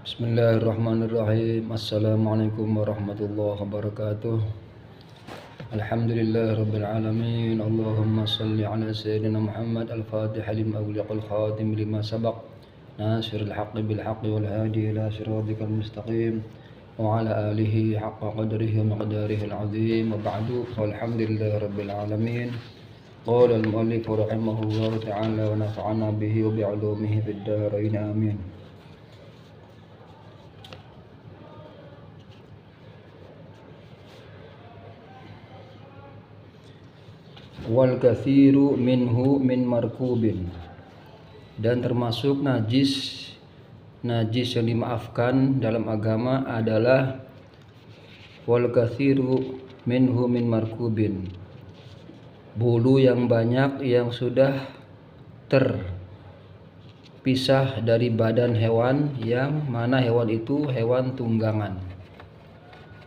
Bismillahirrahmanirrahim. Assalamualaikum warahmatullahi wabarakatuh. Alhamdulillah rabbil alamin. Allahumma salli ala sayyidina Muhammad al-Fatih lima ughliqal khatim lima sabaq nasiril haqqi bil haqqi wal hadi ila siratikal mustaqim wa ala alihi haqqa qadrihi wa miqdarihi al-azim wa ba'du. Alhamdulillah rabbil alamin. Qala al-muallif rahimahullah ta'ala wa nafa'ana bihi wa bi'ulumihi fid dharain amin. Wal kathiru minhu min markubin, dan termasuk najis yang dimaafkan dalam agama adalah wal kathiru minhu min markubin, bulu yang banyak yang sudah terpisah dari badan hewan, yang mana hewan itu hewan tunggangan.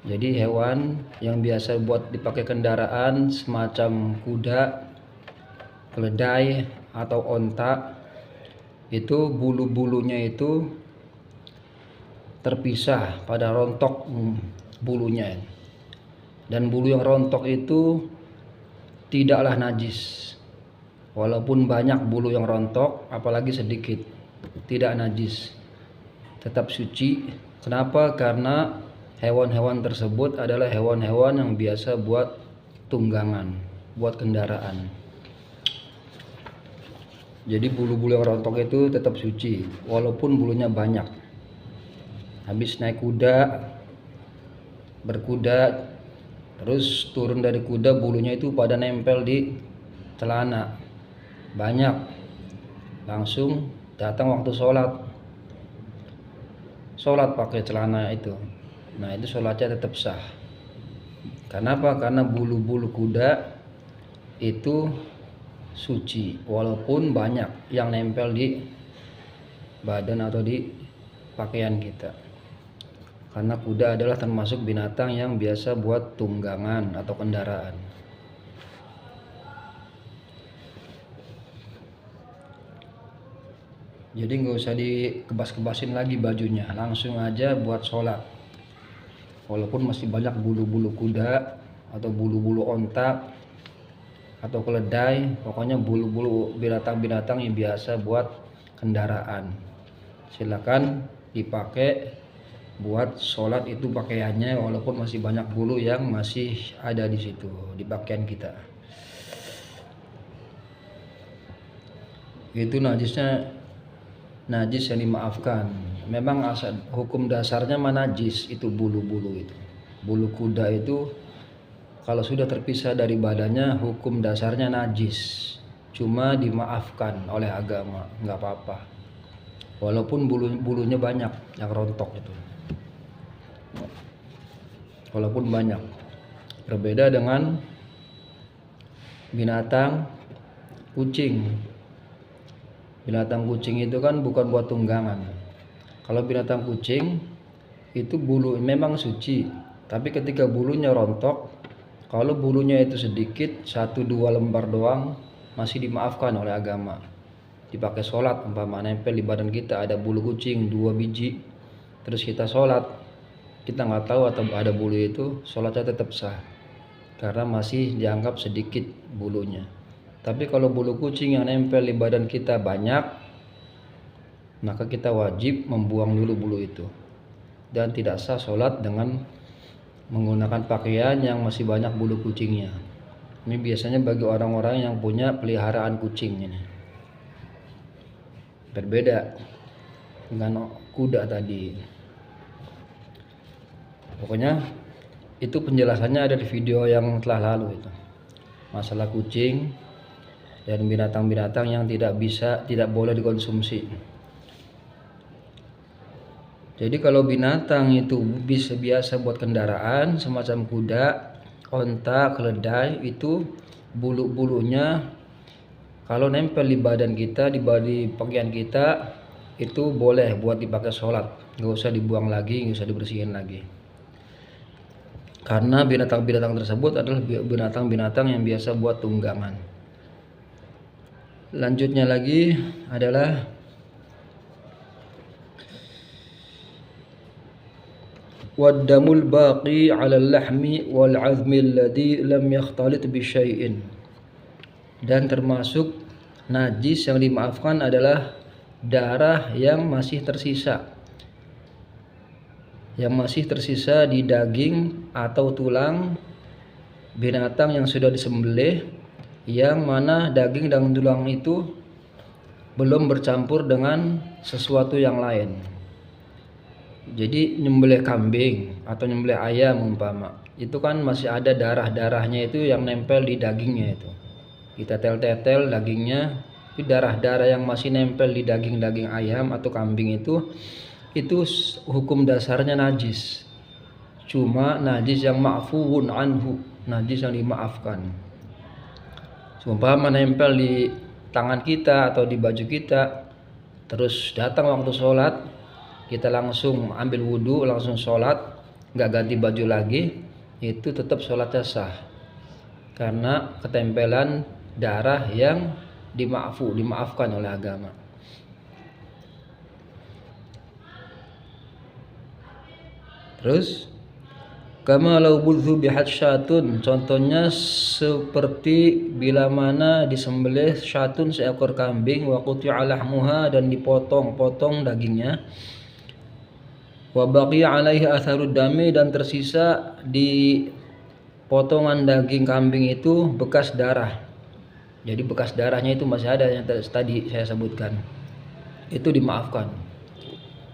Jadi hewan yang biasa buat dipakai kendaraan semacam kuda, keledai atau onta, itu bulu-bulunya itu terpisah pada rontok bulunya. Dan bulu yang rontok itu tidaklah najis. Walaupun banyak bulu yang rontok, apalagi sedikit, tidak najis, tetap suci. Kenapa? Karena hewan-hewan tersebut adalah hewan-hewan yang biasa buat tunggangan, buat kendaraan. Jadi bulu-bulu yang rontok itu tetap suci walaupun bulunya banyak. Habis naik kuda, berkuda, terus turun dari kuda, bulunya itu pada nempel di celana banyak, langsung datang waktu sholat pakai celana itu. Nah, itu sholatnya tetap sah. Kenapa? Karena bulu-bulu kuda itu suci walaupun banyak yang nempel di badan atau di pakaian kita. Karena kuda adalah termasuk binatang yang biasa buat tunggangan atau kendaraan. Jadi nggak usah dikebas-kebasin lagi bajunya, langsung aja buat sholat. Walaupun masih banyak bulu-bulu kuda atau bulu-bulu onta atau keledai, pokoknya bulu-bulu binatang-binatang yang biasa buat kendaraan, silakan dipakai buat sholat itu pakaiannya, walaupun masih banyak bulu yang masih ada di situ di pakaian kita. Itu najis yang dimaafkan. Memang hukum dasarnya najis itu bulu-bulu itu. Bulu kuda itu kalau sudah terpisah dari badannya hukum dasarnya najis. Cuma dimaafkan oleh agama, nggak apa-apa. Walaupun bulunya banyak yang rontok itu. Walaupun banyak. Berbeda dengan binatang kucing. Binatang kucing itu kan bukan buat tunggangan. Kalau binatang kucing itu bulu memang suci, tapi ketika bulunya rontok, kalau bulunya itu sedikit 1-2 lembar doang, masih dimaafkan oleh agama. Dipakai sholat, umpama nempel di badan kita ada bulu kucing 2 biji, terus kita sholat, kita nggak tahu atau ada bulu itu, sholatnya tetap sah karena masih dianggap sedikit bulunya. Tapi kalau bulu kucing yang nempel di badan kita banyak, maka kita wajib membuang dulu bulu itu, dan tidak sah sholat dengan menggunakan pakaian yang masih banyak bulu kucingnya. Ini biasanya bagi orang-orang yang punya peliharaan kucing. Ini berbeda dengan kuda tadi. Pokoknya itu penjelasannya ada di video yang telah lalu itu, masalah kucing dan binatang-binatang yang tidak boleh dikonsumsi. Jadi kalau binatang itu biasa buat kendaraan semacam kuda, onta, keledai, itu bulu-bulunya kalau nempel di badan kita, di pakaian kita, itu boleh buat dipakai sholat, nggak usah dibuang lagi, nggak usah dibersihin lagi. Karena binatang-binatang tersebut adalah binatang-binatang yang biasa buat tunggangan. Lanjutnya lagi adalah waddamul baqi 'ala al-lahmi wal 'azmi alladhi lam yakhtalit bi syai'in. Dan termasuk najis yang dimaafkan adalah darah yang masih tersisa, di daging atau tulang binatang yang sudah disembelih, yang mana daging dan tulang itu belum bercampur dengan sesuatu yang lain. Jadi nyembelih kambing atau nyembelih ayam umpama, itu kan masih ada darah-darahnya itu yang nempel di dagingnya itu. Kita tel-tel dagingnya, itu darah-darah yang masih nempel di daging-daging ayam atau kambing itu hukum dasarnya najis. Cuma najis yang ma'fuun anhu, najis yang dimaafkan. Umpama nempel di tangan kita atau di baju kita, terus datang waktu sholat, kita langsung ambil wudhu, langsung sholat, nggak ganti baju lagi, itu tetap sholatnya sah, karena ketempelan darah yang dimaafkan oleh agama. Terus kama law budhu bihatsyatun, contohnya seperti bila mana disembelih syatun, seekor kambing, wa quti'a lahmuha, dan dipotong-potong dagingnya, wa baqiya 'alaihi atharud dami, dan tersisa di potongan daging kambing itu bekas darah. Jadi bekas darahnya itu masih ada yang tadi saya sebutkan. Itu dimaafkan.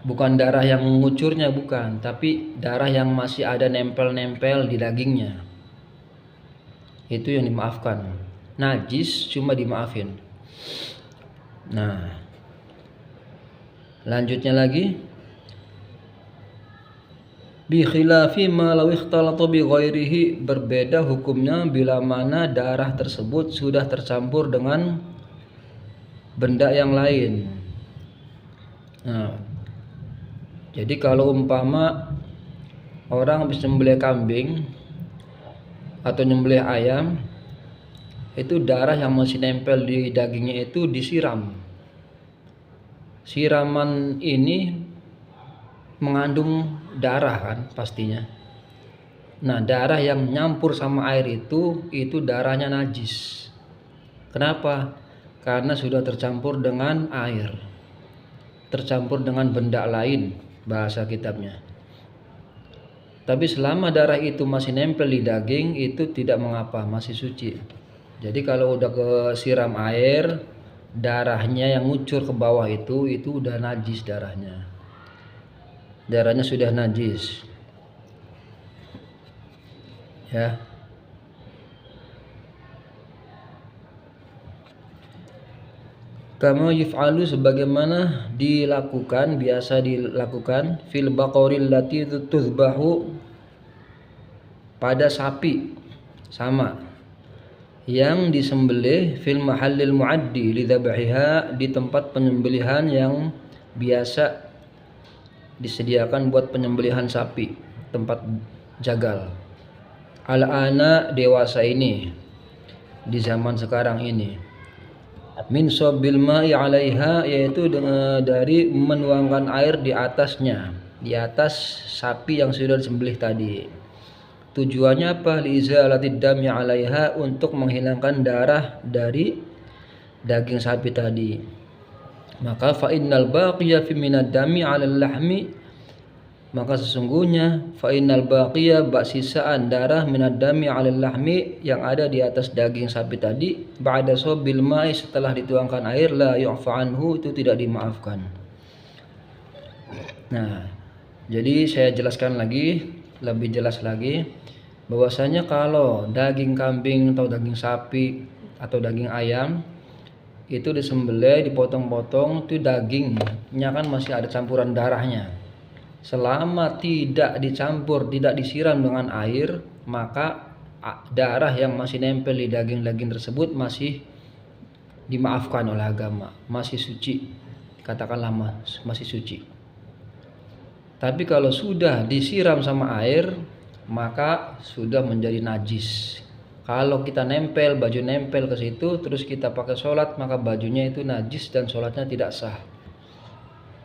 Bukan darah yang mengucurnya, bukan, tapi darah yang masih ada nempel-nempel di dagingnya. Itu yang dimaafkan. Najis cuma dimaafin. Nah, lanjutnya lagi, bi khilafi ma law ikhtalata bi ghairihi, berbeda hukumnya bila mana darah tersebut sudah tercampur dengan benda yang lain. Nah, jadi kalau umpama orang habis nyembelih kambing atau nyembelih ayam, itu darah yang masih nempel di dagingnya itu disiram. Siraman ini mengandung darah kan pastinya. Nah, darah yang nyampur sama air itu darahnya najis. Kenapa? Karena sudah tercampur dengan air, tercampur dengan benda lain, bahasa kitabnya. Tapi selama darah itu masih nempel di daging, itu tidak mengapa, masih suci. Jadi kalau udah kesiram air, darahnya yang ngucur ke bawah itu udah najis darahnya. Darahnya sudah najis. Ya. Kama yuf'alu, sebagaimana biasa dilakukan fil baqaril lati tuzbahu, pada sapi, sama, yang disembelih fil mahallil muaddi lidzabhiha, di tempat penyembelihan yang biasa disediakan buat penyembelihan sapi, tempat jagal. Al-ana, dewasa ini, di zaman sekarang ini, min sobil ma'i 'alaiha, yaitu dari menuangkan air di atasnya, di atas sapi yang sudah disembelih tadi. Tujuannya apa? Li'izalatid dami 'alaiha, untuk menghilangkan darah dari daging sapi tadi. Maka fa innal baqiya fi minad dami 'alal lahmi, maka sesungguhnya fa innal baqiya, sisaan darah minad dami 'alal lahmi, yang ada di atas daging sapi tadi, ba'da sobil ma'i, setelah dituangkan air, la yu'fa anhu, itu tidak dimaafkan. Nah, jadi saya jelaskan lagi, lebih jelas lagi, bahwasanya kalau daging kambing atau daging sapi atau daging ayam itu disembelih, dipotong-potong, itu dagingnya kan masih ada campuran darahnya. Selama tidak dicampur, tidak disiram dengan air, maka darah yang masih nempel di daging-daging tersebut masih dimaafkan oleh agama, masih suci, katakanlah masih suci. Tapi kalau sudah disiram sama air, maka sudah menjadi najis. Kalau kita nempel, baju nempel ke situ, terus kita pakai sholat, maka bajunya itu najis dan sholatnya tidak sah.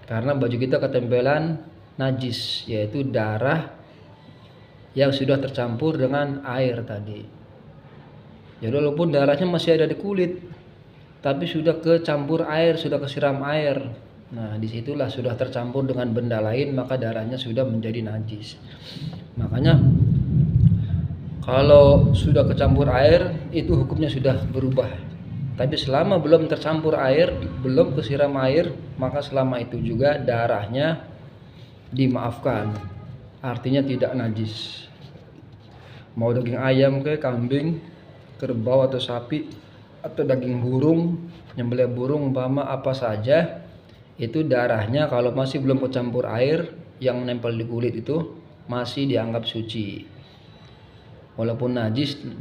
Karena baju kita ketempelan najis, yaitu darah yang sudah tercampur dengan air tadi. Jadi walaupun darahnya masih ada di kulit, tapi sudah kecampur air, sudah kesiram air. Nah, disitulah sudah tercampur dengan benda lain, maka darahnya sudah menjadi najis. Makanya kalau sudah kecampur air, itu hukumnya sudah berubah. Tapi selama belum tercampur air, belum kesiram air, maka selama itu juga darahnya dimaafkan. Artinya tidak najis. Mau daging ayam ke kambing, kerbau atau sapi, atau daging burung, nyembelih burung umpama apa saja, itu darahnya kalau masih belum kecampur air yang menempel di kulit itu masih dianggap suci. Walaupun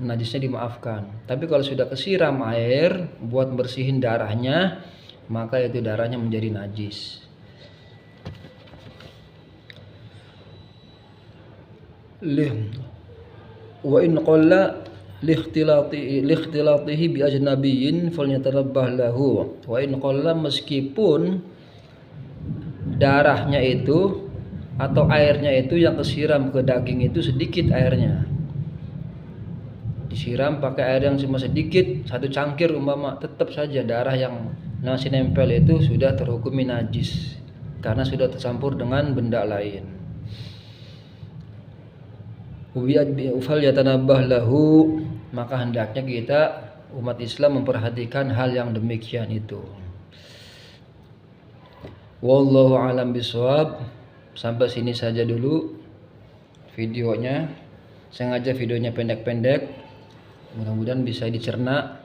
najisnya dimaafkan. Tapi kalau sudah kesiram air buat bersihin darahnya, maka itu darahnya menjadi najis. Wa in qalla likhtilatihi bi ajnabiyyin falyatanabbah lahu. Wa in qalla, meskipun darahnya itu atau airnya itu yang kesiram ke daging itu sedikit airnya, disiram pakai air yang cuma sedikit, 1 cangkir umpama, tetap saja darah yang masih nempel itu sudah terhukumi najis karena sudah tercampur dengan benda lain. Ufal yatanabah lahu, maka hendaknya kita umat Islam memperhatikan hal yang demikian itu. Wallahu alam bisawab. Sampai sini saja dulu videonya. Sengaja videonya pendek-pendek, mudah-mudahan bisa dicerna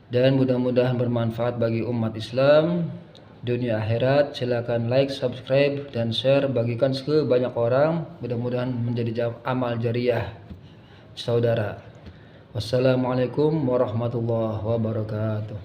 dan mudah-mudahan bermanfaat bagi umat Islam dunia akhirat. Silakan like, subscribe, dan share, bagikan ke banyak orang, mudah-mudahan menjadi amal jariah saudara. Wassalamualaikum warahmatullahi wabarakatuh.